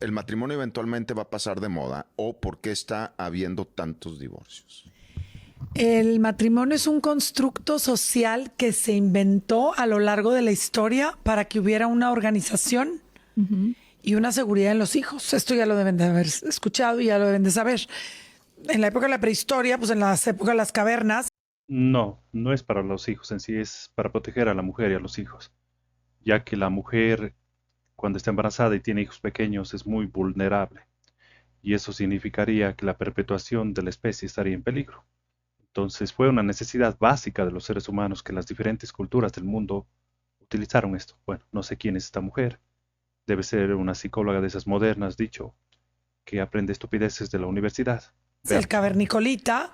el matrimonio eventualmente va a pasar de moda o por qué está habiendo tantos divorcios? El matrimonio es un constructo social que se inventó a lo largo de la historia para que hubiera una organización y una seguridad en los hijos. Esto ya lo deben de haber escuchado y ya lo deben de saber. En la época de la prehistoria, pues en las épocas de las cavernas. No, no es para los hijos en sí, es para proteger a la mujer y a los hijos, ya que la mujer cuando está embarazada y tiene hijos pequeños es muy vulnerable, y eso significaría que la perpetuación de la especie estaría en peligro. Entonces fue una necesidad básica de los seres humanos que las diferentes culturas del mundo utilizaron esto. Bueno, no sé quién es esta mujer, debe ser una psicóloga de esas modernas, dicho, que aprende estupideces de la universidad. El cavernicolita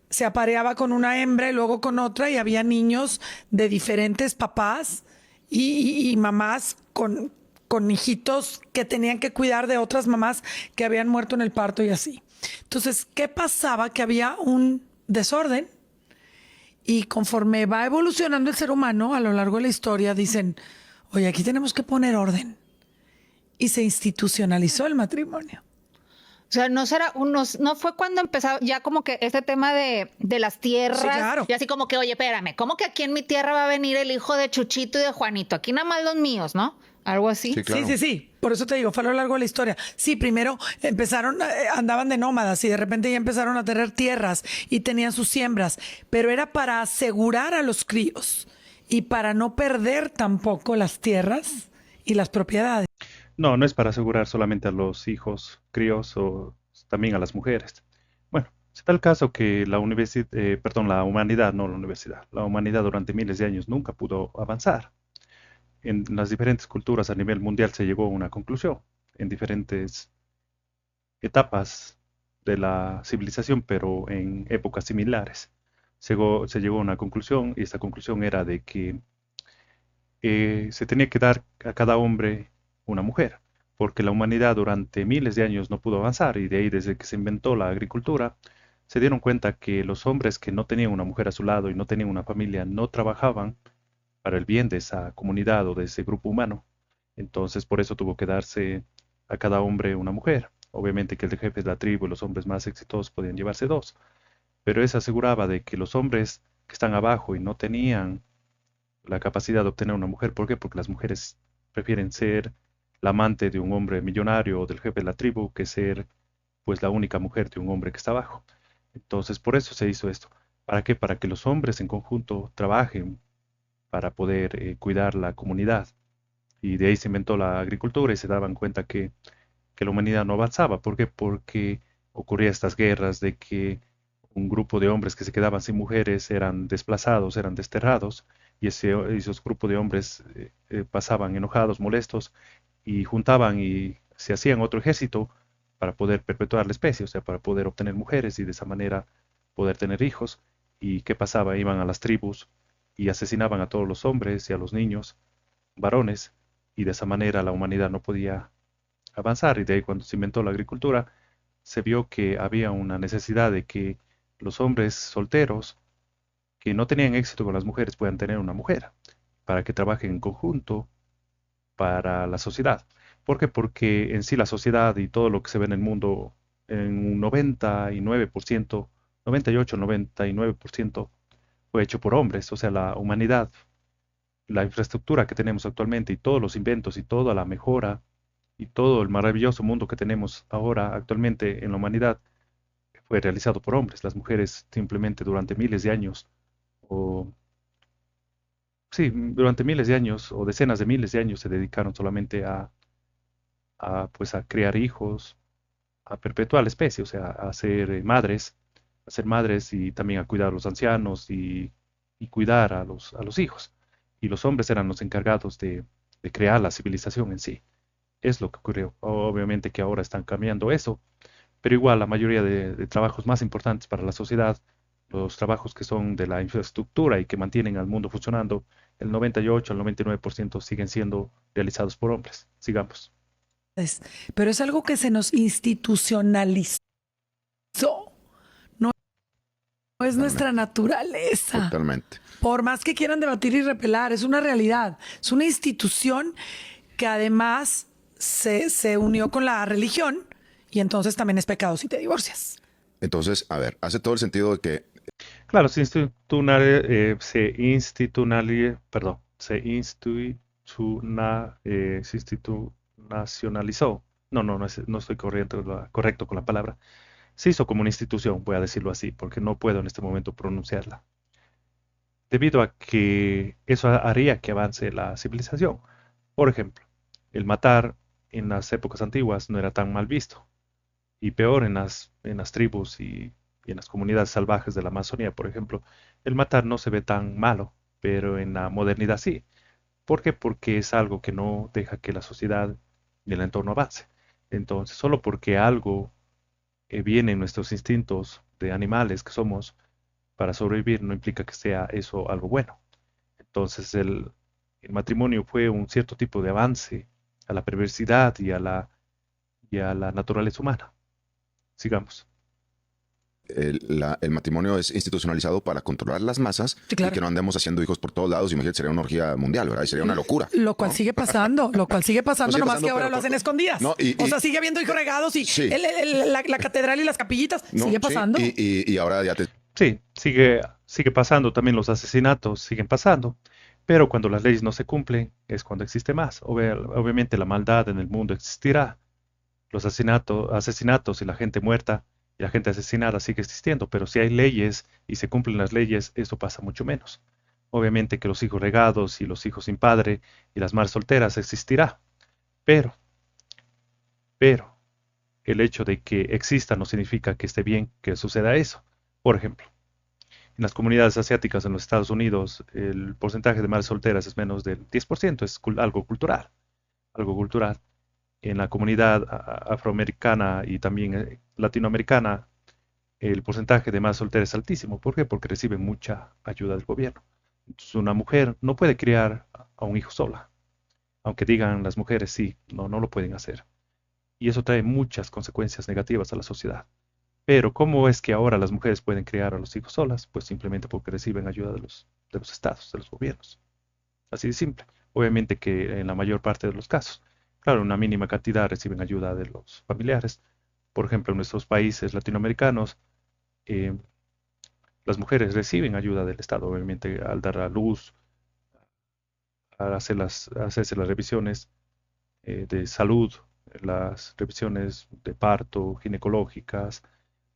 se apareaba con una hembra y luego con otra y había niños de diferentes papás y mamás con hijitos que tenían que cuidar de otras mamás que habían muerto en el parto y así. Entonces, ¿qué pasaba? Que había un desorden y conforme va evolucionando el ser humano a lo largo de la historia, dicen, oye, aquí tenemos que poner orden. Y se institucionalizó el matrimonio. O sea, no fue cuando empezó ya como que este tema de las tierras. Sí, claro. Y así como que, oye, espérame, ¿cómo que aquí en mi tierra va a venir el hijo de Chuchito y de Juanito? Aquí nada más los míos, ¿no? Algo así. Sí, claro. Sí. Por eso te digo, fue a lo largo de la historia. Sí, primero empezaron, andaban de nómadas y de repente ya empezaron a tener tierras y tenían sus siembras, pero era para asegurar a los críos y para no perder tampoco las tierras y las propiedades. No, no es para asegurar solamente a los hijos, críos o también a las mujeres. Bueno, se da el caso que la la humanidad, no la universidad, la humanidad durante miles de años nunca pudo avanzar. En las diferentes culturas a nivel mundial se llegó a una conclusión, en diferentes etapas de la civilización, pero en épocas similares. Se llegó a una conclusión y esta conclusión era de que se tenía que dar a cada hombre una mujer, porque la humanidad durante miles de años no pudo avanzar y de ahí desde que se inventó la agricultura, se dieron cuenta que los hombres que no tenían una mujer a su lado y no tenían una familia no trabajaban para el bien de esa comunidad o de ese grupo humano. Entonces por eso tuvo que darse a cada hombre una mujer. Obviamente que el jefe de la tribu y los hombres más exitosos podían llevarse dos, pero eso aseguraba de que los hombres que están abajo y no tenían la capacidad de obtener una mujer. ¿Por qué? Porque las mujeres prefieren ser la amante de un hombre millonario o del jefe de la tribu que ser pues la única mujer de un hombre que está abajo. Entonces por eso se hizo esto. ¿Para qué? Para que los hombres en conjunto trabajen para poder cuidar la comunidad. Y de ahí se inventó la agricultura y se daban cuenta que la humanidad no avanzaba. ¿Por qué? Porque ocurrían estas guerras de que un grupo de hombres que se quedaban sin mujeres eran desplazados, eran desterrados, y esos grupos de hombres pasaban enojados, molestos, y juntaban y se hacían otro ejército para poder perpetuar la especie, o sea, para poder obtener mujeres y de esa manera poder tener hijos. ¿Y qué pasaba? Iban a las tribus y asesinaban a todos los hombres y a los niños, varones, y de esa manera la humanidad no podía avanzar. Y de ahí cuando se inventó la agricultura, se vio que había una necesidad de que los hombres solteros que no tenían éxito con las mujeres puedan tener una mujer para que trabajen en conjunto para la sociedad. ¿Por qué? Porque en sí la sociedad y todo lo que se ve en el mundo, en un 99%, 98, 99% fue hecho por hombres. O sea, la humanidad, la infraestructura que tenemos actualmente y todos los inventos y toda la mejora y todo el maravilloso mundo que tenemos ahora actualmente en la humanidad fue realizado por hombres. Las mujeres simplemente durante miles de años, o sí, durante miles de años o decenas de miles de años se dedicaron solamente pues a crear hijos, a perpetuar la especie, o sea, a ser madres y también a cuidar a los ancianos y cuidar a los hijos. Y los hombres eran los encargados de crear la civilización en sí. Es lo que ocurrió. Obviamente que ahora están cambiando eso, pero igual la mayoría de trabajos más importantes para la sociedad, los trabajos que son de la infraestructura y que mantienen al mundo funcionando, el 98 al 99% siguen siendo realizados por hombres. Sigamos. Pero es algo que se nos institucionalizó. No es nuestra naturaleza. Totalmente. Por más que quieran debatir y repelar, es una realidad. Es una institución que además se unió con la religión y entonces también es pecado si te divorcias. Entonces, a ver, hace todo el sentido de que Claro, se institucionalizó. No estoy correcto con la palabra. Se hizo como una institución, voy a decirlo así, porque no puedo en este momento pronunciarla. Debido a que eso haría que avance la civilización. Por ejemplo, el matar en las épocas antiguas no era tan mal visto. Y peor en las tribus y en las comunidades salvajes de la Amazonía, por ejemplo, el matar no se ve tan malo, pero en la modernidad sí. ¿Por qué? Porque es algo que no deja que la sociedad y el entorno avance. Entonces, solo porque algo viene en nuestros instintos de animales que somos para sobrevivir, no implica que sea eso algo bueno. Entonces, el matrimonio fue un cierto tipo de avance a la perversidad y a la naturaleza humana. Sigamos. el matrimonio es institucionalizado para controlar las masas Sí, claro. y que no andemos haciendo hijos por todos lados. Imagínate, sería una orgía mundial, ¿verdad? Y sería una locura. Lo cual sigue pasando, Pues sigue nomás pasando, que ahora pero lo hacen escondidas. No, O sea, sigue habiendo hijos regados y Sí. la catedral y las capillitas, No, sigue sí, pasando. y ahora ya te... Sí, sigue pasando, también los asesinatos siguen pasando, pero cuando las leyes no se cumplen es cuando existe más. Obviamente la maldad en el mundo existirá, los asesinatos y la gente muerta y la gente asesinada sigue existiendo, pero si hay leyes y se cumplen las leyes, eso pasa mucho menos. Obviamente que los hijos regados y los hijos sin padre y las madres solteras existirá, pero, pero, el hecho de que exista no significa que esté bien que suceda eso. Por ejemplo, en las comunidades asiáticas en los Estados Unidos, el porcentaje de madres solteras es menos del 10%, es algo cultural, algo cultural. En la comunidad afroamericana y también latinoamericana, el porcentaje de madres solteras es altísimo. ¿Por qué? Porque reciben mucha ayuda del gobierno. Entonces, una mujer no puede criar a un hijo sola, aunque digan las mujeres sí, no lo pueden hacer. Y eso trae muchas consecuencias negativas a la sociedad. Pero ¿cómo es que ahora las mujeres pueden criar a los hijos solas? Pues simplemente porque reciben ayuda de los estados, de los gobiernos. Así de simple. Obviamente que en la mayor parte de los casos. Claro, una mínima cantidad reciben ayuda de los familiares. Por ejemplo, en nuestros países latinoamericanos, eh, las mujeres reciben ayuda del Estado, obviamente, al dar a luz, a hacerse las revisiones de salud, las revisiones de parto, ginecológicas,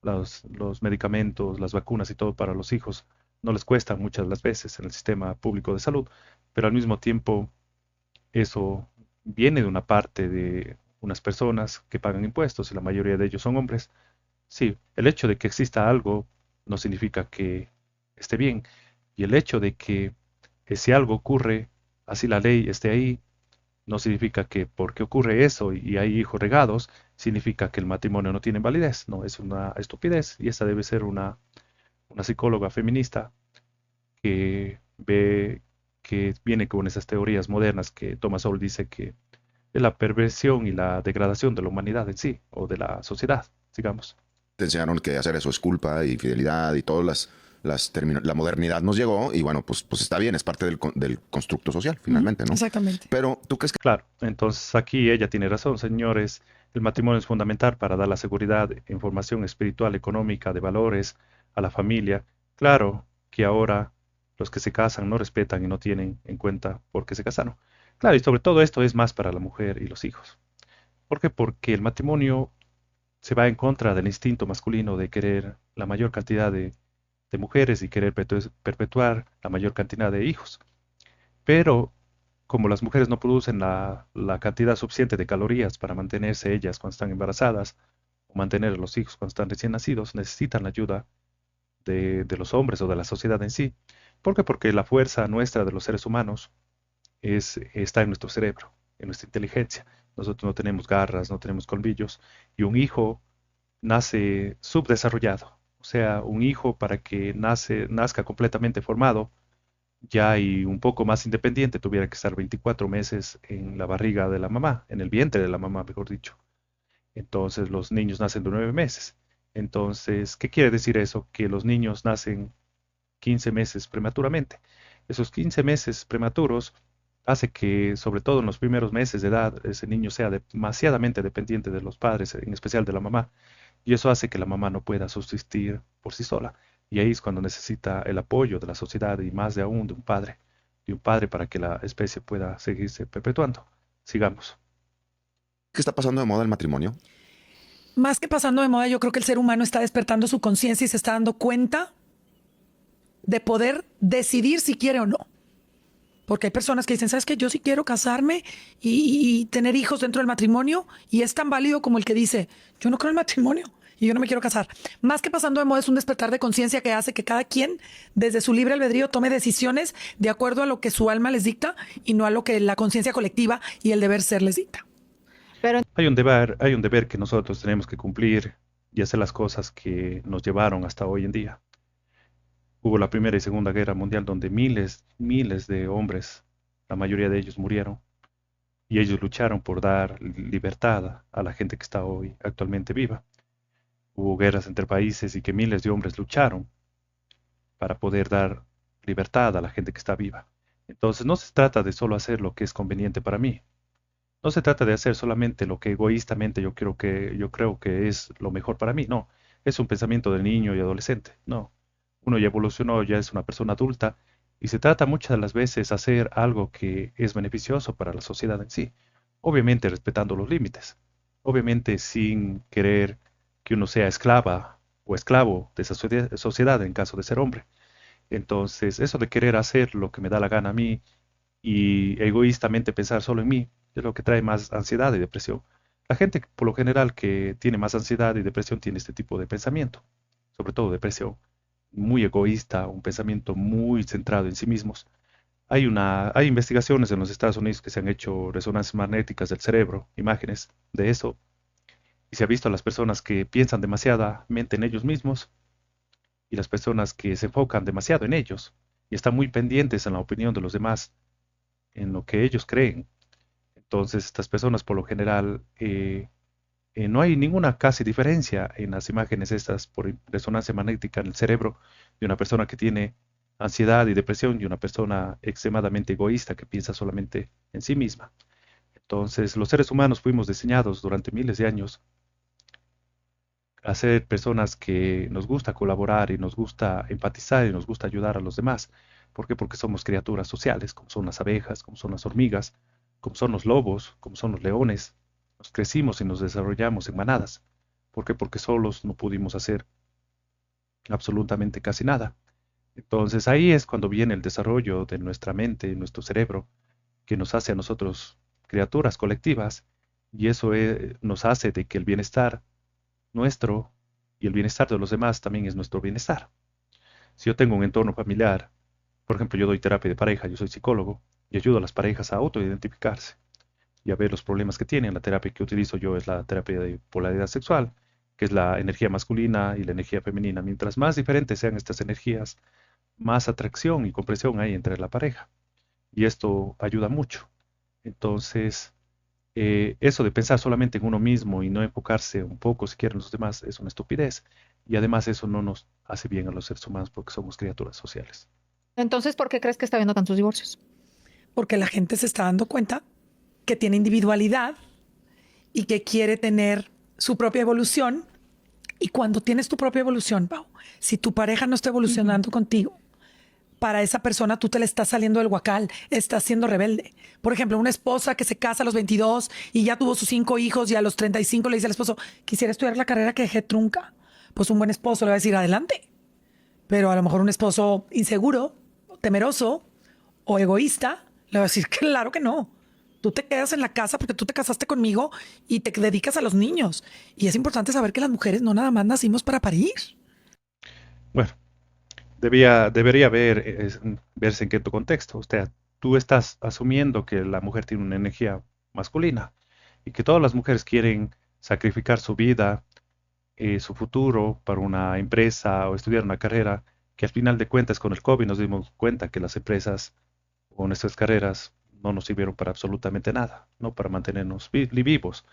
los medicamentos, las vacunas y todo para los hijos. No les cuestan muchas las veces en el sistema público de salud, pero al mismo tiempo eso viene de una parte de unas personas que pagan impuestos y la mayoría de ellos son hombres. Sí, el hecho de que exista algo no significa que esté bien. Y el hecho de que si algo ocurre, así la ley esté ahí, no significa que porque ocurre eso y hay hijos regados, significa que el matrimonio no tiene validez. No, es una estupidez y esa debe ser una psicóloga feminista que ve que viene con esas teorías modernas que Thomas Sowell dice que de la perversión y la degradación de la humanidad en sí, o de la sociedad, digamos. Te enseñaron que hacer eso es culpa y fidelidad y todas la modernidad nos llegó y bueno, pues está bien, es parte del constructo social finalmente, ¿no? Exactamente. Pero tú crees que Claro, entonces aquí ella tiene razón, señores. El matrimonio es fundamental para dar la seguridad, información espiritual, económica, de valores a la familia. Claro que ahora los que se casan no respetan y no tienen en cuenta por qué se casaron. Claro, y sobre todo esto es más para la mujer y los hijos. ¿Por qué? Porque el matrimonio se va en contra del instinto masculino de querer la mayor cantidad de mujeres y querer perpetuar la mayor cantidad de hijos. Pero como las mujeres no producen la cantidad suficiente de calorías para mantenerse ellas cuando están embarazadas o mantener a los hijos cuando están recién nacidos, necesitan la ayuda de los hombres o de la sociedad en sí. ¿Por qué? Porque la fuerza nuestra de los seres humanos está en nuestro cerebro, en nuestra inteligencia. Nosotros no tenemos garras, no tenemos colmillos y un hijo nace subdesarrollado. O sea, un hijo para que nazca completamente formado ya y un poco más independiente, tuviera que estar 24 meses en la barriga de la mamá, en el vientre de la mamá, mejor dicho. Entonces los niños nacen de 9 meses. Entonces, ¿qué quiere decir eso? Que los niños nacen 15 meses prematuramente. Esos 15 meses prematuros hace que, sobre todo en los primeros meses de edad, ese niño sea demasiadamente dependiente de los padres, en especial de la mamá, y eso hace que la mamá no pueda subsistir por sí sola. Y ahí es cuando necesita el apoyo de la sociedad y más de aún de un padre para que la especie pueda seguirse perpetuando. Sigamos. ¿Qué está pasando de moda el matrimonio? Más que pasando de moda, yo creo que el ser humano está despertando su conciencia y se está dando cuenta de poder decidir si quiere o no. Porque hay personas que dicen, ¿sabes qué? Yo sí quiero casarme y tener hijos dentro del matrimonio, y es tan válido como el que dice, yo no creo en el matrimonio y yo no me quiero casar. Más que pasando de moda, es un despertar de conciencia que hace que cada quien, desde su libre albedrío, tome decisiones de acuerdo a lo que su alma les dicta y no a lo que la conciencia colectiva y el deber ser les dicta. Pero Hay un deber que nosotros tenemos que cumplir y hacer las cosas que nos llevaron hasta hoy en día. Hubo la Primera y Segunda Guerra Mundial donde miles de hombres, la mayoría de ellos murieron, y ellos lucharon por dar libertad a la gente que está hoy actualmente viva. Hubo guerras entre países y que miles de hombres lucharon para poder dar libertad a la gente que está viva. Entonces no se trata de solo hacer lo que es conveniente para mí. No se trata de hacer solamente lo que egoístamente yo creo que es lo mejor para mí. No, es un pensamiento de niño y adolescente. No, uno ya evolucionó, ya es una persona adulta y se trata muchas de las veces hacer algo que es beneficioso para la sociedad en sí. Obviamente respetando los límites. Obviamente sin querer que uno sea esclava o esclavo de esa sociedad en caso de ser hombre. Entonces, eso de querer hacer lo que me da la gana a mí y egoístamente pensar solo en mí es lo que trae más ansiedad y depresión. La gente, por lo general, que tiene más ansiedad y depresión tiene este tipo de pensamiento, sobre todo depresión, muy egoísta, un pensamiento muy centrado en sí mismos. Hay investigaciones en los Estados Unidos que se han hecho resonancias magnéticas del cerebro, imágenes de eso, y se ha visto a las personas que piensan demasiadamente en ellos mismos y las personas que se enfocan demasiado en ellos y están muy pendientes en la opinión de los demás, en lo que ellos creen. Entonces, estas personas por lo general no hay ninguna casi diferencia en las imágenes estas por resonancia magnética en el cerebro de una persona que tiene ansiedad y depresión y una persona extremadamente egoísta que piensa solamente en sí misma. Entonces, los seres humanos fuimos diseñados durante miles de años a ser personas que nos gusta colaborar y nos gusta empatizar y nos gusta ayudar a los demás. ¿Por qué? Porque somos criaturas sociales, como son las abejas, como son las hormigas, como son los lobos, como son los leones. Nos crecimos y nos desarrollamos en manadas. ¿Por qué? Porque solos no pudimos hacer absolutamente casi nada. Entonces ahí es cuando viene el desarrollo de nuestra mente, nuestro cerebro, que nos hace a nosotros criaturas colectivas y eso nos hace de que el bienestar nuestro y el bienestar de los demás también es nuestro bienestar. Si yo tengo un entorno familiar, por ejemplo, yo doy terapia de pareja, yo soy psicólogo y ayudo a las parejas a autoidentificarse y a ver los problemas que tienen. La terapia que utilizo yo es la terapia de polaridad sexual, que es la energía masculina y la energía femenina. Mientras más diferentes sean estas energías, más atracción y comprensión hay entre la pareja. Y esto ayuda mucho. Entonces, eso de pensar solamente en uno mismo y no enfocarse un poco siquiera en los demás es una estupidez. Y además eso no nos hace bien a los seres humanos porque somos criaturas sociales. entonces, ¿por qué crees que está habiendo tantos divorcios? Porque la gente se está dando cuenta que tiene individualidad y que quiere tener su propia evolución. Y cuando tienes tu propia evolución, Pau, si tu pareja no está evolucionando contigo, para esa persona tú te le estás saliendo del huacal, estás siendo rebelde. Por ejemplo, una esposa que se casa a los 22 y ya tuvo sus 5 hijos y a los 35 le dice al esposo, quisiera estudiar la carrera que dejé trunca. Pues un buen esposo le va a decir, adelante. Pero a lo mejor un esposo inseguro, temeroso o egoísta le va a decir, claro que no. Tú te quedas en la casa porque tú te casaste conmigo y te dedicas a los niños. Y es importante saber que las mujeres no nada más nacimos para parir. Bueno, debería verse en qué tu contexto. O sea, tú estás asumiendo que la mujer tiene una energía masculina y que todas las mujeres quieren sacrificar su vida, su futuro para una empresa o estudiar una carrera, que al final de cuentas con el COVID nos dimos cuenta que las empresas o nuestras carreras no nos sirvieron para absolutamente nada, no para mantenernos vivos.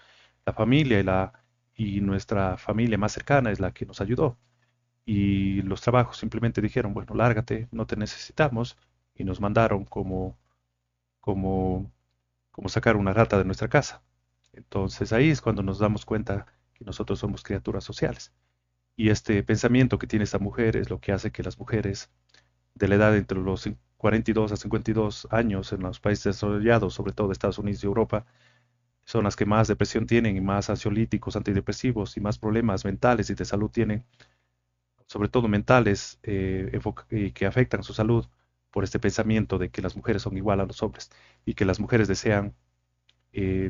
La familia y nuestra familia más cercana es la que nos ayudó. Y los trabajos simplemente dijeron, bueno, lárgate, no te necesitamos, y nos mandaron como como, como sacar una rata de nuestra casa. Entonces ahí es cuando nos damos cuenta que nosotros somos criaturas sociales. Y este pensamiento que tiene esta mujer es lo que hace que las mujeres de la edad entre los 42 a 52 años en los países desarrollados, sobre todo Estados Unidos y Europa, son las que más depresión tienen y más ansiolíticos, antidepresivos y más problemas mentales y de salud tienen, sobre todo mentales, y que afectan su salud por este pensamiento de que las mujeres son igual a los hombres y que las mujeres desean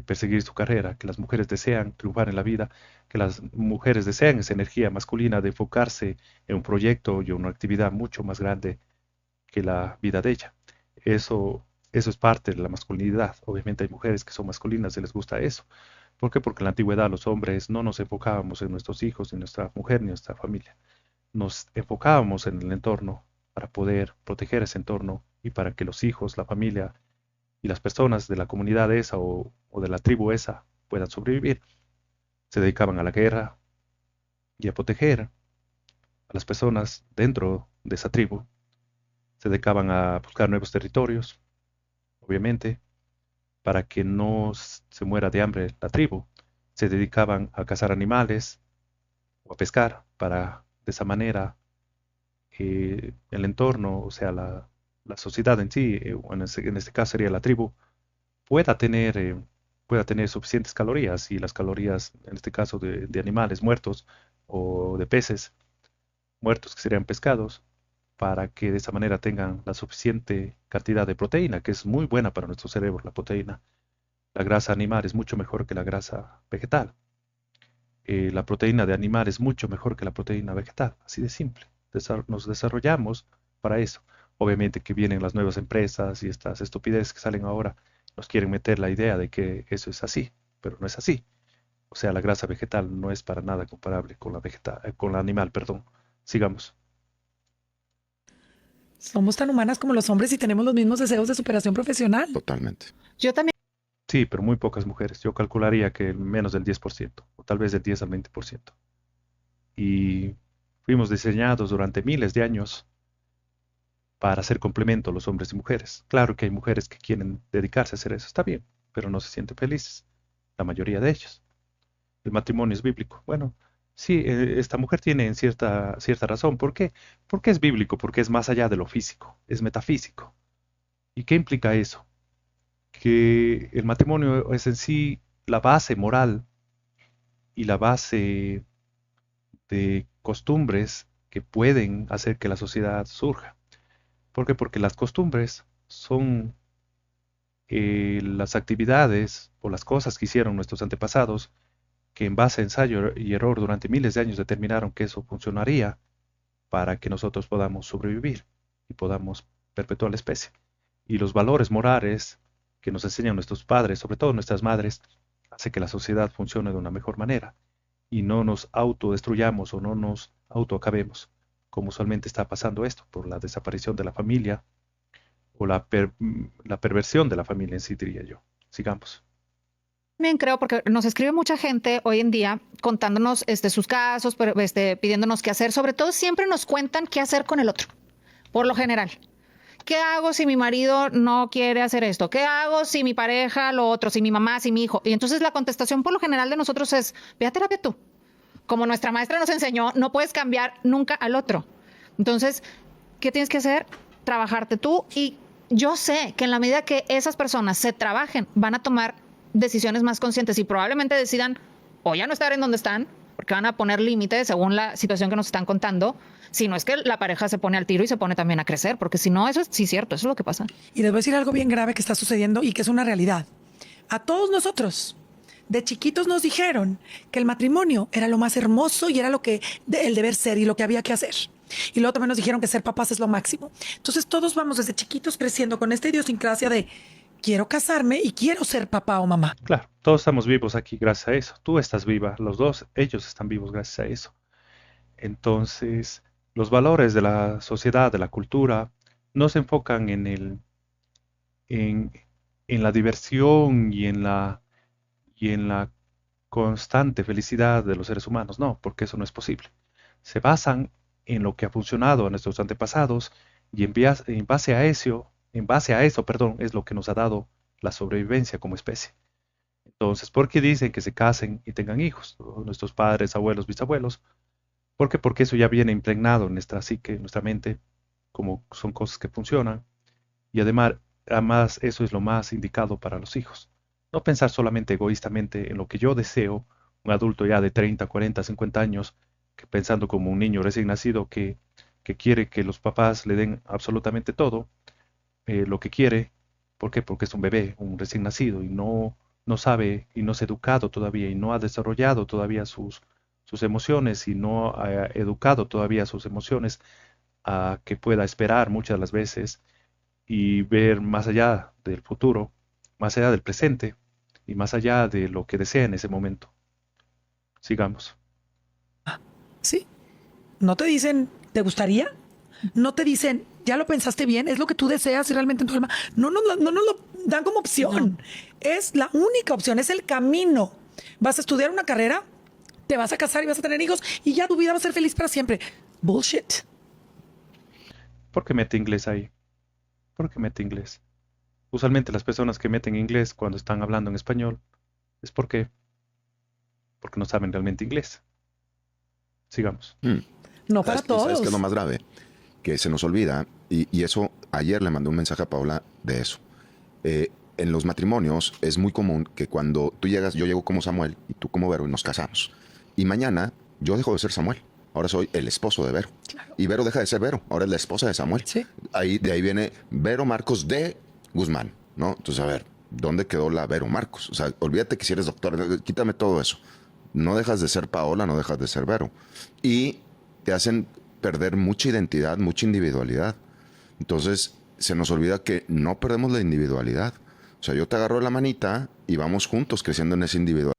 perseguir su carrera, que las mujeres desean triunfar en la vida, que las mujeres desean esa energía masculina de enfocarse en un proyecto y una actividad mucho más grande que la vida de ella. Eso es parte de la masculinidad. Obviamente hay mujeres que son masculinas y les gusta eso. ¿Por qué? Porque en la antigüedad los hombres no nos enfocábamos en nuestros hijos, ni nuestra mujer, ni nuestra familia. Nos enfocábamos en el entorno para poder proteger ese entorno y para que los hijos, la familia y las personas de la comunidad esa o de la tribu esa puedan sobrevivir. Se dedicaban a la guerra y a proteger a las personas dentro de esa tribu. Se dedicaban a buscar nuevos territorios, obviamente, para que no se muera de hambre la tribu. Se dedicaban a cazar animales o a pescar para de esa manera el entorno, o sea, la sociedad en sí, o en este caso sería la tribu, pueda tener, pueda tener suficientes calorías y las calorías, en este caso de animales muertos o de peces muertos que serían pescados, para que de esa manera tengan la suficiente cantidad de proteína, que es muy buena para nuestro cerebro, la proteína. La grasa animal es mucho mejor que la grasa vegetal. La proteína de animal es mucho mejor que la proteína vegetal, así de simple. Nos desarrollamos para eso. Obviamente que vienen las nuevas empresas y estas estupideces que salen ahora, nos quieren meter la idea de que eso es así, pero no es así. O sea, la grasa vegetal no es para nada comparable con con la animal, perdón. Sigamos. Somos tan humanas como los hombres y tenemos los mismos deseos de superación profesional. Totalmente. Yo también Sí, pero muy pocas mujeres. Yo calcularía que menos del 10%, o tal vez del 10 al 20%. Y fuimos diseñados durante miles de años para hacer complemento los hombres y mujeres. Claro que hay mujeres que quieren dedicarse a hacer eso, está bien, pero no se sienten felices, la mayoría de ellas. El matrimonio es bíblico. Bueno, sí, esta mujer tiene en cierta razón. ¿Por qué? Porque es bíblico, porque es más allá de lo físico, es metafísico. ¿Y qué implica eso? Que el matrimonio es en sí la base moral y la base de costumbres que pueden hacer que la sociedad surja. ¿Por qué? Porque las costumbres son las actividades o las cosas que hicieron nuestros antepasados que en base a ensayo y error durante miles de años determinaron que eso funcionaría para que nosotros podamos sobrevivir y podamos perpetuar la especie. Y los valores morales que nos enseñan nuestros padres, sobre todo nuestras madres, hace que la sociedad funcione de una mejor manera y no nos autodestruyamos o no nos autoacabemos, como usualmente está pasando esto por la desaparición de la familia o la perversión de la familia en sí, diría yo. Sigamos. también creo, porque nos escribe mucha gente hoy en día contándonos sus casos, pero, pidiéndonos qué hacer. Sobre todo siempre nos cuentan qué hacer con el otro, por lo general. ¿Qué hago si mi marido no quiere hacer esto? ¿Qué hago si mi pareja lo otro? Si mi mamá, si mi hijo. Y entonces la contestación por lo general de nosotros es, ve a terapia tú. Como nuestra maestra nos enseñó, no puedes cambiar nunca al otro. Entonces, ¿qué tienes que hacer? Trabajarte tú. Y yo sé que en la medida que esas personas se trabajen, van a tomar decisiones más conscientes y probablemente decidan o ya no estar en donde están, porque van a poner límites según la situación que nos están contando, si no es que la pareja se pone al tiro y se pone también a crecer, porque si no, eso es sí cierto, eso es lo que pasa. Y les voy a decir algo bien grave que está sucediendo y que es una realidad. A todos nosotros, de chiquitos nos dijeron que el matrimonio era lo más hermoso y era lo que el deber ser y lo que había que hacer. Y luego también nos dijeron que ser papás es lo máximo. Entonces todos vamos desde chiquitos creciendo con esta idiosincrasia de quiero casarme y quiero ser papá o mamá. Claro, todos estamos vivos aquí gracias a eso. Tú estás viva, los dos, ellos están vivos gracias a eso. Entonces, los valores de la sociedad, de la cultura, no se enfocan en, en la diversión y en la constante felicidad de los seres humanos. No, porque eso no es posible. Se basan en lo que ha funcionado a nuestros antepasados y en base a eso En base a eso, perdón, es lo que nos ha dado la sobrevivencia como especie. Entonces, ¿por qué dicen que se casen y tengan hijos? O nuestros padres, abuelos, bisabuelos. ¿Por qué? Porque eso ya viene impregnado en nuestra psique, en nuestra mente, como son cosas que funcionan. Y además eso es lo más indicado para los hijos. No pensar solamente egoístamente en lo que yo deseo, un adulto ya de 30, 40, 50 años, que pensando como un niño recién nacido que quiere que los papás le den absolutamente todo, lo que quiere. ¿Por qué? Porque es un bebé, un recién nacido y no sabe y no es educado todavía y no ha desarrollado todavía sus emociones y no ha educado todavía sus emociones a que pueda esperar muchas de las veces y ver más allá del futuro, más allá del presente y más allá de lo que desea en ese momento. Sigamos. Sí. No te dicen, ¿te gustaría? No te dicen, ¿ya lo pensaste bien? ¿Es lo que tú deseas realmente en tu alma? No nos lo dan como opción. Es la única opción, es el camino. Vas a estudiar una carrera, te vas a casar y vas a tener hijos y ya tu vida va a ser feliz para siempre. Bullshit. ¿Por qué mete inglés ahí? ¿Por qué mete inglés? Usualmente las personas que meten inglés cuando están hablando en español es porque no saben realmente inglés. Sigamos. No para ¿Sabes qué es lo todos. más grave? Que se nos olvida, y eso, ayer le mandé un mensaje a Paula de eso. En los matrimonios es muy común que cuando tú llegas, yo llego como Samuel y tú como Vero y nos casamos. Y mañana yo dejo de ser Samuel. Ahora soy el esposo de Vero. Y Vero deja de ser Vero. Ahora es la esposa de Samuel. Sí. De ahí viene Vero Marcos de Guzmán, ¿no? Entonces, a ver, ¿dónde quedó la Vero Marcos? O sea, olvídate que si eres doctor, quítame todo eso. No dejas de ser Paola, no dejas de ser Vero. Y te hacen perder mucha identidad, mucha individualidad. Entonces, se nos olvida que no perdemos la individualidad. O sea, yo te agarro la manita y vamos juntos creciendo en esa individualidad.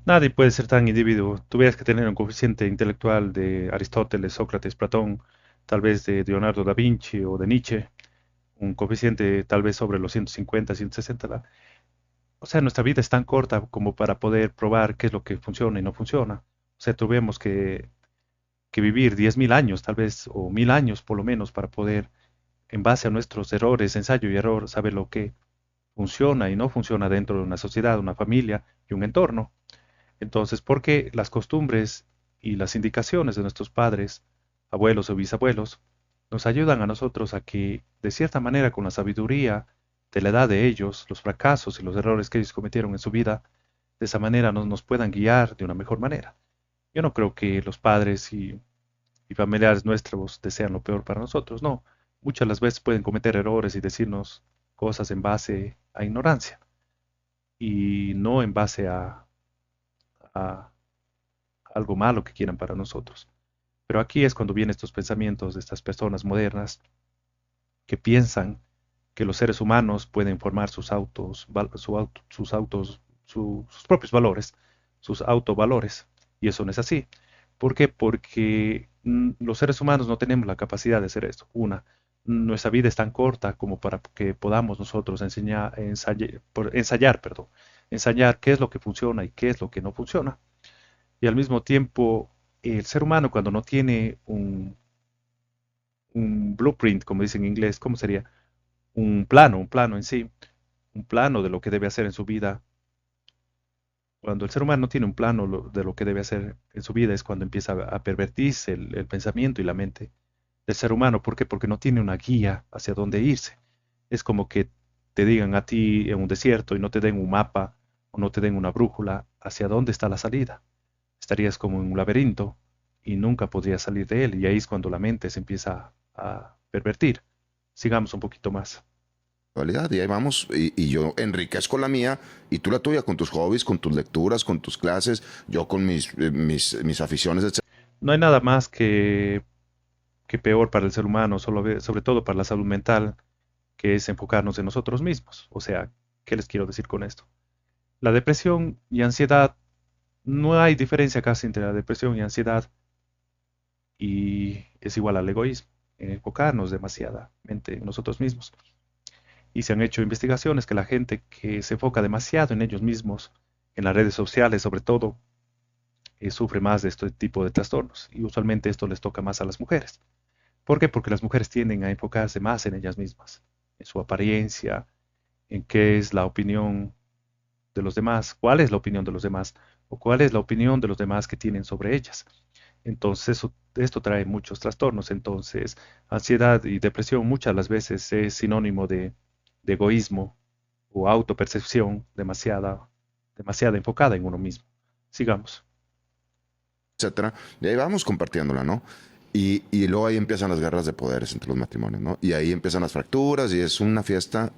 Nadie puede ser tan individuo. Tuvieras que tener un coeficiente intelectual de Aristóteles, Sócrates, Platón, tal vez de Leonardo da Vinci o de Nietzsche, un coeficiente tal vez sobre los 150, 160. O sea, nuestra vida es tan corta como para poder probar qué es lo que funciona y no funciona. O sea, tuvimos que vivir 10.000 años, tal vez, o 1.000 años por lo menos, para poder, en base a nuestros errores, ensayo y error, saber lo que funciona y no funciona dentro de una sociedad, una familia y un entorno. Entonces, porque las costumbres y las indicaciones de nuestros padres, abuelos o bisabuelos, nos ayudan a nosotros a que, de cierta manera, con la sabiduría de la edad de ellos, los fracasos y los errores que ellos cometieron en su vida, de esa manera nos puedan guiar de una mejor manera. Yo no creo que los padres y familiares nuestros desean lo peor para nosotros, no. Muchas de las veces pueden cometer errores y decirnos cosas en base a ignorancia y no en base a algo malo que quieran para nosotros. Pero aquí es cuando vienen estos pensamientos de estas personas modernas que piensan que los seres humanos pueden formar sus propios valores, sus autovalores. Y eso no es así. ¿Por qué? Porque los seres humanos no tenemos la capacidad de hacer esto. Una, nuestra vida es tan corta como para que podamos nosotros ensayar qué es lo que funciona y qué es lo que no funciona. Y al mismo tiempo, el ser humano cuando no tiene un blueprint, como dicen en inglés, ¿cómo sería? Un plano en sí, un plano de lo que debe hacer en su vida. Cuando el ser humano no tiene un plano de lo que debe hacer en su vida es cuando empieza a pervertirse el pensamiento y la mente del ser humano. ¿Por qué? Porque no tiene una guía hacia dónde irse. Es como que te digan a ti en un desierto y no te den un mapa o no te den una brújula hacia dónde está la salida. Estarías como en un laberinto y nunca podrías salir de él. Y ahí es cuando la mente se empieza a pervertir. Sigamos un poquito más. Y ahí vamos, y yo enriquezco la mía y tú la tuya con tus hobbies, con tus lecturas, con tus clases, yo con mis aficiones, etc. No hay nada más que peor para el ser humano, sobre todo para la salud mental, que es enfocarnos en nosotros mismos. O sea, ¿qué les quiero decir con esto? La depresión y ansiedad, no hay diferencia casi entre la depresión y ansiedad y es igual al egoísmo, en enfocarnos demasiadamente en nosotros mismos. Y se han hecho investigaciones que la gente que se enfoca demasiado en ellos mismos, en las redes sociales sobre todo, sufre más de este tipo de trastornos. Y usualmente esto les toca más a las mujeres. ¿Por qué? Porque las mujeres tienden a enfocarse más en ellas mismas. en su apariencia, en qué es la opinión de los demás, cuál es la opinión de los demás o cuál es la opinión de los demás que tienen sobre ellas. Entonces, esto trae muchos trastornos. Entonces, ansiedad y depresión muchas las veces es sinónimo de egoísmo o autopercepción demasiada enfocada en uno mismo. Sigamos. etcétera. Y ahí vamos compartiéndola, ¿no? Y luego ahí empiezan las guerras de poderes entre los matrimonios, ¿no? Y ahí empiezan las fracturas y es una fiesta.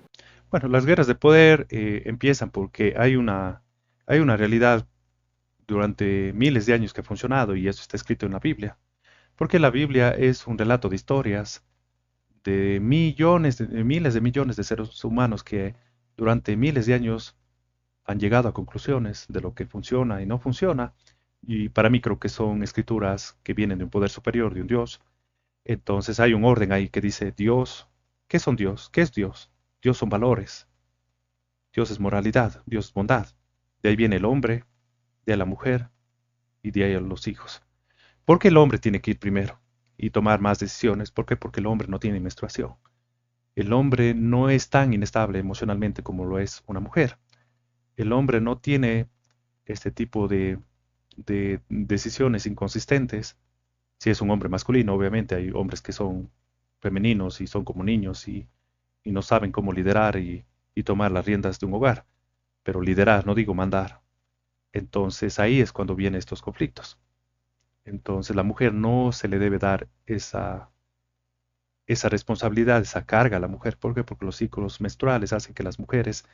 Bueno, las guerras de poder empiezan porque hay una realidad durante miles de años que ha funcionado y eso está escrito en la Biblia. Porque la Biblia es un relato de historias de millones, de miles de millones de seres humanos que durante miles de años han llegado a conclusiones de lo que funciona y no funciona. Y para mí creo que son escrituras que vienen de un poder superior, de un Dios. Entonces hay un orden ahí que dice Dios. ¿Qué son Dios? ¿Qué es Dios? Dios son valores. Dios es moralidad. Dios es bondad. De ahí viene el hombre, de ahí la mujer y de ahí los hijos. ¿Por qué el hombre tiene que ir primero y tomar más decisiones? ¿Por qué? Porque el hombre no tiene menstruación. El hombre no es tan inestable emocionalmente como lo es una mujer. El hombre no tiene este tipo de decisiones inconsistentes. Si es un hombre masculino, obviamente hay hombres que son femeninos y son como niños y no saben cómo liderar y tomar las riendas de un hogar. Pero liderar, no digo mandar. Entonces ahí es cuando vienen estos conflictos. Entonces la mujer no se le debe dar esa responsabilidad, esa carga a la mujer. ¿Por qué? Porque los ciclos menstruales hacen que las mujeres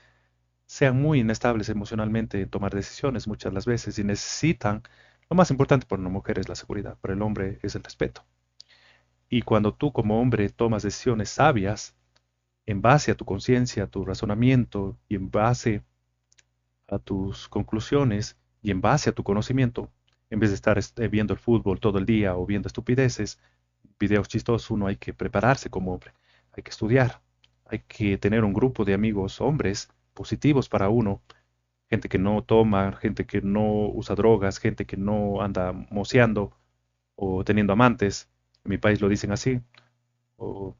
sean muy inestables emocionalmente en tomar decisiones muchas las veces y necesitan, lo más importante para una mujer es la seguridad, para el hombre es el respeto. Y cuando tú como hombre tomas decisiones sabias en base a tu conciencia, a tu razonamiento y en base a tus conclusiones y en base a tu conocimiento, en vez de estar viendo el fútbol todo el día o viendo estupideces, videos chistosos, uno hay que prepararse como hombre, hay que estudiar, hay que tener un grupo de amigos hombres positivos para uno, gente que no toma, gente que no usa drogas, gente que no anda moceando o teniendo amantes, en mi país lo dicen así, o,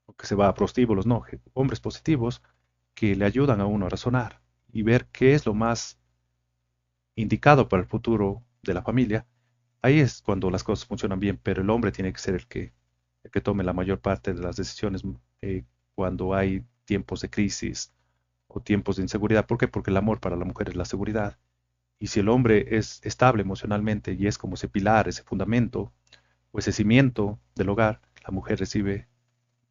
o que se va a prostíbulos, no, hombres positivos que le ayudan a uno a razonar y ver qué es lo más indicado para el futuro de la familia. Ahí es cuando las cosas funcionan bien, pero el hombre tiene que ser el que tome la mayor parte de las decisiones cuando hay tiempos de crisis o tiempos de inseguridad. ¿Por qué? Porque el amor para la mujer es la seguridad. Y si el hombre es estable emocionalmente y es como ese pilar, ese fundamento o ese cimiento del hogar, la mujer recibe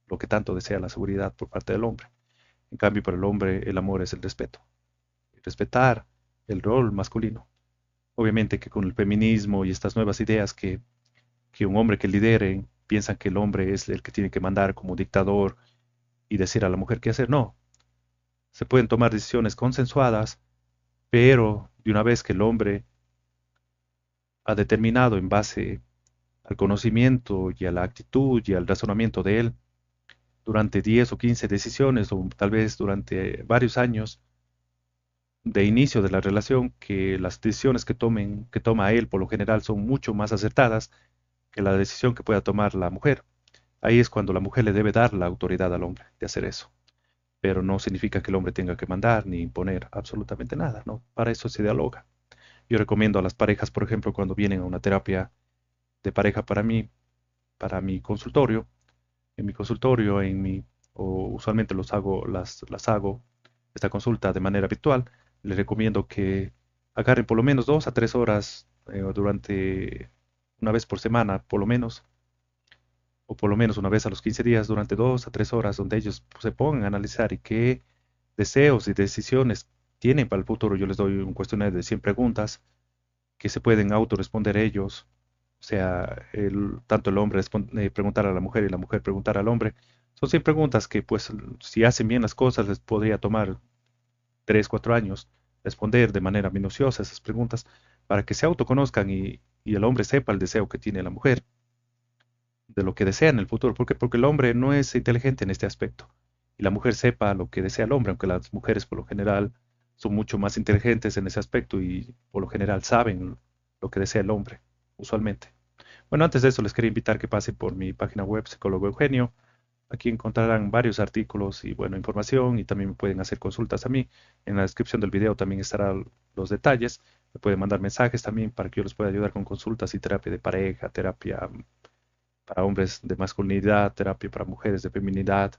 lo que tanto desea, la seguridad por parte del hombre. En cambio, para el hombre el amor es el respeto. Respetar el rol masculino. Obviamente que con el feminismo y estas nuevas ideas que un hombre que lidere piensan que el hombre es el que tiene que mandar como dictador y decir a la mujer qué hacer. No, se pueden tomar decisiones consensuadas, pero de una vez que el hombre ha determinado en base al conocimiento y a la actitud y al razonamiento de él, durante 10 o 15 decisiones o tal vez durante varios años de inicio de la relación, que las decisiones que toma él por lo general son mucho más acertadas que la decisión que pueda tomar la mujer. Ahí es cuando la mujer le debe dar la autoridad al hombre de hacer eso. Pero no significa que el hombre tenga que mandar ni imponer absolutamente nada, ¿no? Para eso se dialoga. Yo recomiendo a las parejas, por ejemplo, cuando vienen a una terapia de pareja para mi consultorio, en mi consultorio, o usualmente las hago, esta consulta de manera virtual, les recomiendo que agarren por lo menos 2 a 3 horas durante una vez por semana, por lo menos, o por lo menos una vez a los 15 días, durante 2 a 3 horas, donde ellos se pongan a analizar y qué deseos y decisiones tienen para el futuro. Yo les doy un cuestionario de 100 preguntas que se pueden autorresponder ellos. O sea, tanto el hombre preguntar a la mujer y la mujer preguntar al hombre. Son 100 preguntas que, pues, si hacen bien las cosas, les podría tomar 3, 4 años responder de manera minuciosa esas preguntas para que se autoconozcan y el hombre sepa el deseo que tiene la mujer de lo que desea en el futuro. ¿Por qué? Porque el hombre no es inteligente en este aspecto y la mujer sepa lo que desea el hombre, aunque las mujeres por lo general son mucho más inteligentes en ese aspecto y por lo general saben lo que desea el hombre, usualmente. Bueno, antes de eso les quería invitar que pasen por mi página web, Psicólogo Eugenio. Aquí encontrarán varios artículos y, bueno, información y también me pueden hacer consultas a mí. En la descripción del video también estarán los detalles. Me pueden mandar mensajes también para que yo les pueda ayudar con consultas y terapia de pareja, terapia para hombres de masculinidad, terapia para mujeres de feminidad.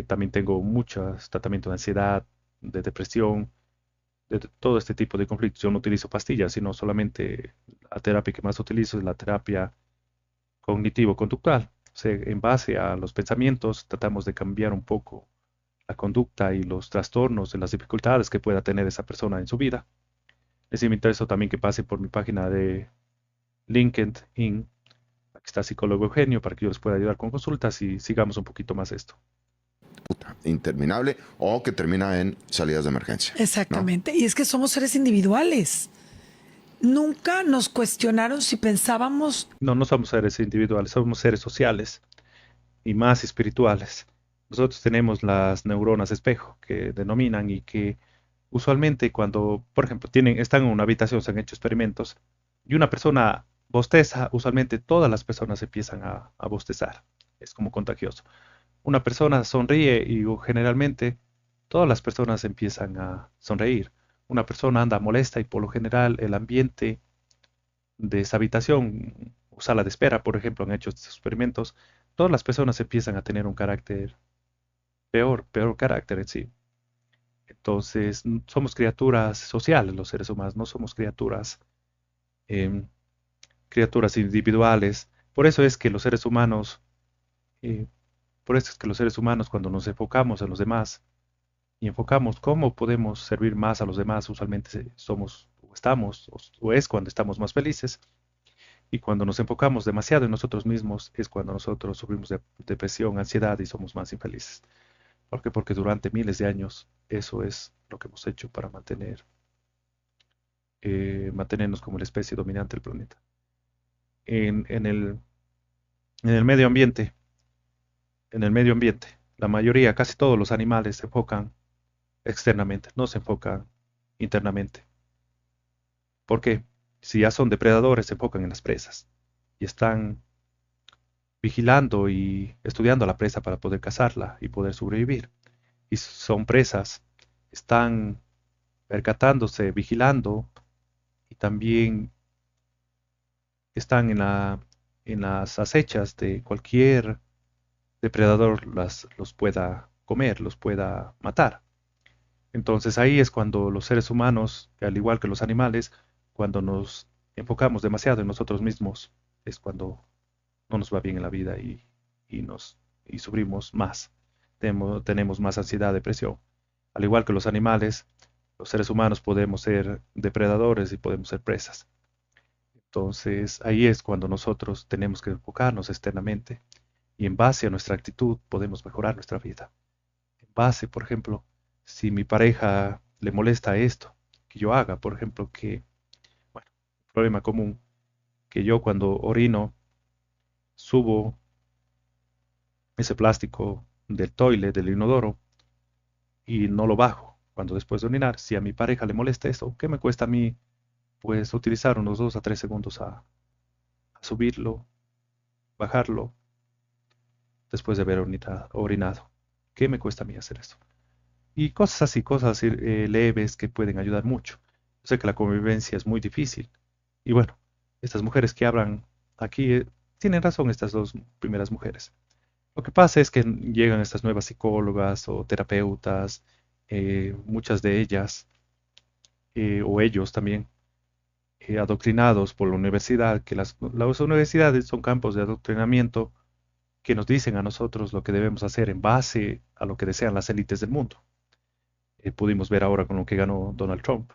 También tengo muchos tratamientos de ansiedad, de depresión, de todo este tipo de conflictos. Yo no utilizo pastillas, sino solamente la terapia que más utilizo es la terapia cognitivo-conductual. O sea, en base a los pensamientos, tratamos de cambiar un poco la conducta y los trastornos y las dificultades que pueda tener esa persona en su vida. Les invito a eso también que pasen por mi página de LinkedIn. Aquí está Psicólogo Eugenio para que yo les pueda ayudar con consultas y sigamos un poquito más esto. Interminable o que termina en salidas de emergencia. Exactamente. Y es que somos seres individuales. Nunca nos cuestionaron si pensábamos. No, no somos seres individuales, somos seres sociales y más espirituales. Nosotros tenemos las neuronas espejo que denominan y que usualmente cuando, por ejemplo, están en una habitación, se han hecho experimentos y una persona bosteza, usualmente todas las personas empiezan a bostezar. Es como contagioso. Una persona sonríe y generalmente todas las personas empiezan a sonreír. Una persona anda molesta y por lo general el ambiente de esa habitación o sala de espera, por ejemplo, han hecho estos experimentos, todas las personas empiezan a tener un carácter peor carácter en sí. Entonces, somos criaturas sociales los seres humanos, no somos em, criaturas individuales. Por eso es que los seres humanos, eh, por eso es que los seres humanos cuando nos enfocamos en los demás y enfocamos cómo podemos servir más a los demás, usualmente somos o estamos o es cuando estamos más felices. Y cuando nos enfocamos demasiado en nosotros mismos es cuando nosotros sufrimos de depresión, ansiedad y somos más infelices. ¿Por qué? Porque durante miles de años eso es lo que hemos hecho para mantenernos como la especie dominante del planeta. En, en el, en el medio ambiente, en el medio ambiente, la mayoría, casi todos los animales se enfocan externamente, no se enfocan internamente. ¿Por qué? Si ya son depredadores, se enfocan en las presas y están vigilando y estudiando a la presa para poder cazarla y poder sobrevivir. Y son presas, están percatándose, vigilando y también están en las acechas de cualquier depredador los pueda comer, los pueda matar. Entonces ahí es cuando los seres humanos, al igual que los animales, cuando nos enfocamos demasiado en nosotros mismos, es cuando no nos va bien en la vida y sufrimos más. Tenemos más ansiedad, depresión. Al igual que los animales, los seres humanos podemos ser depredadores y podemos ser presas. Entonces ahí es cuando nosotros tenemos que enfocarnos externamente y en base a nuestra actitud podemos mejorar nuestra vida. En base, por ejemplo, si mi pareja le molesta esto que yo haga, por ejemplo, bueno, un problema común, que yo cuando orino subo ese plástico del toilet, del inodoro, y no lo bajo cuando después de orinar. Si a mi pareja le molesta esto, ¿qué me cuesta a mí? Pues utilizar unos 2 a 3 segundos a subirlo, bajarlo, después de haber orinado. ¿Qué me cuesta a mí hacer eso? Y cosas así leves que pueden ayudar mucho. Yo sé que la convivencia es muy difícil. Y bueno, estas mujeres que hablan aquí tienen razón, estas dos primeras mujeres. Lo que pasa es que llegan estas nuevas psicólogas o terapeutas, muchas de ellas, o ellos también, adoctrinados por la universidad, que las universidades son campos de adoctrinamiento que nos dicen a nosotros lo que debemos hacer en base a lo que desean las élites del mundo. Pudimos ver ahora con lo que ganó Donald Trump,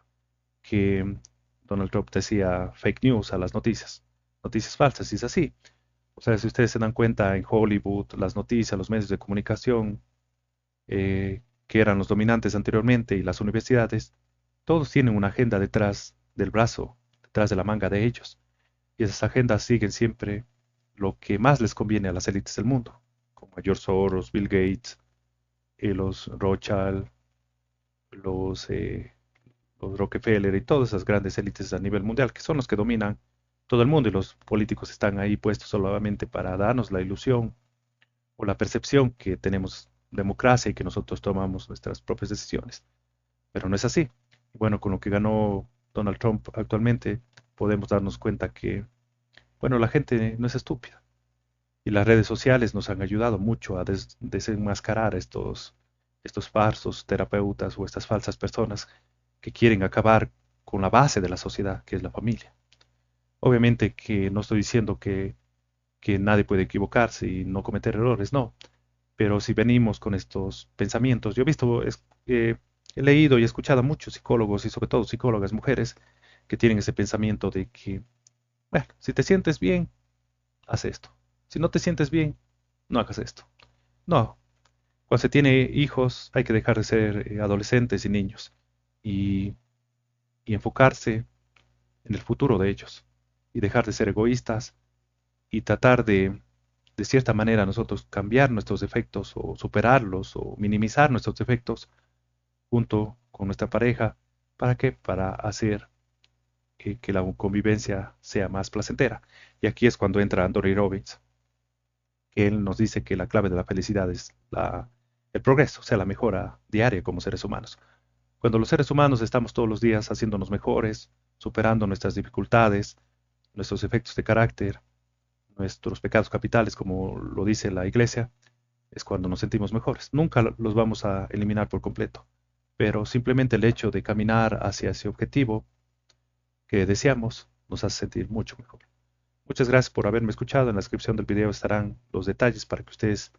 que Donald Trump decía fake news a las noticias falsas, y es así. O sea, si ustedes se dan cuenta en Hollywood, las noticias, los medios de comunicación, que eran los dominantes anteriormente, y las universidades, todos tienen una agenda detrás del brazo, detrás de la manga de ellos. Y esas agendas siguen siempre lo que más les conviene a las élites del mundo, como a George Soros, Bill Gates, los Rothschild, los, eh, los Rockefeller y todas esas grandes élites a nivel mundial, que son los que dominan todo el mundo y los políticos están ahí puestos solamente para darnos la ilusión o la percepción que tenemos democracia y que nosotros tomamos nuestras propias decisiones. Pero no es así. Y bueno, con lo que ganó Donald Trump actualmente, podemos darnos cuenta que, bueno, la gente no es estúpida. Y las redes sociales nos han ayudado mucho a desenmascarar estos falsos terapeutas o estas falsas personas que quieren acabar con la base de la sociedad, que es la familia. Obviamente que no estoy diciendo que nadie puede equivocarse y no cometer errores, no. Pero si venimos con estos pensamientos, yo he visto, he leído y he escuchado a muchos psicólogos y sobre todo psicólogas mujeres que tienen ese pensamiento de que, bueno, si te sientes bien, haz esto. Si no te sientes bien, no hagas esto. No, cuando se tiene hijos hay que dejar de ser adolescentes y niños y, y enfocarse en el futuro de ellos y dejar de ser egoístas y tratar de cierta manera, nosotros cambiar nuestros defectos o superarlos o minimizar nuestros defectos junto con nuestra pareja. ¿Para qué? Para hacer que la convivencia sea más placentera. Y aquí es cuando entra Anthony Robbins, que él nos dice que la clave de la felicidad es el progreso, o sea, la mejora diaria como seres humanos. Cuando los seres humanos estamos todos los días haciéndonos mejores, superando nuestras dificultades, nuestros efectos de carácter, nuestros pecados capitales, como lo dice la iglesia, es cuando nos sentimos mejores. Nunca los vamos a eliminar por completo, pero simplemente el hecho de caminar hacia ese objetivo que deseamos nos hace sentir mucho mejor. Muchas gracias por haberme escuchado. En la descripción del video estarán los detalles para que ustedes,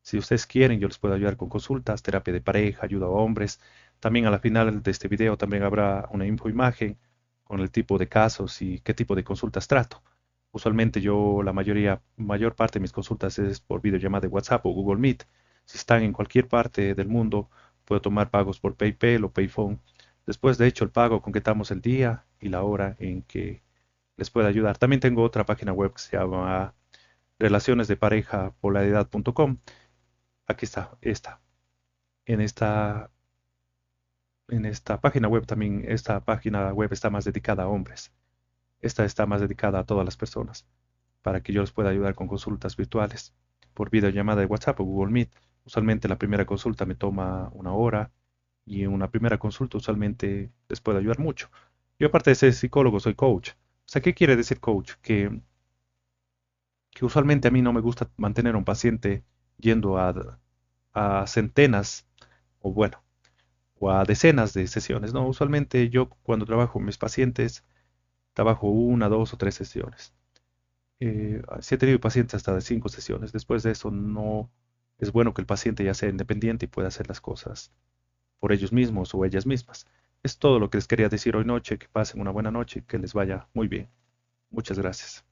si ustedes quieren, yo les puedo ayudar con consultas, terapia de pareja, ayuda a hombres. También a la final de este video también habrá una infoimagen con el tipo de casos y qué tipo de consultas trato. Usualmente yo mayor parte de mis consultas es por videollamada de WhatsApp o Google Meet. Si están en cualquier parte del mundo, puedo tomar pagos por PayPal o Payphone. Después de hecho el pago, concretamos el día y la hora en que les pueda ayudar. También tengo otra página web que se llama relacionesdeparejapolaridad.com. Aquí está, esta. En esta, en esta página web también, esta página web está más dedicada a hombres. Esta está más dedicada a todas las personas, para que yo les pueda ayudar con consultas virtuales por videollamada de WhatsApp o Google Meet. Usualmente la primera consulta me toma una hora y en una primera consulta usualmente les puedo ayudar mucho. Yo aparte de ser psicólogo soy coach. O sea, ¿qué quiere decir coach? Que usualmente a mí no me gusta mantener a un paciente yendo a centenas o bueno, o a decenas de sesiones. No, usualmente yo cuando trabajo con mis pacientes trabajo una, dos o tres sesiones. Sí he tenido pacientes hasta de 5 sesiones. Después de eso no es bueno que el paciente ya sea independiente y pueda hacer las cosas por ellos mismos o ellas mismas. Es todo lo que les quería decir hoy noche. Que pasen una buena noche y que les vaya muy bien. Muchas gracias.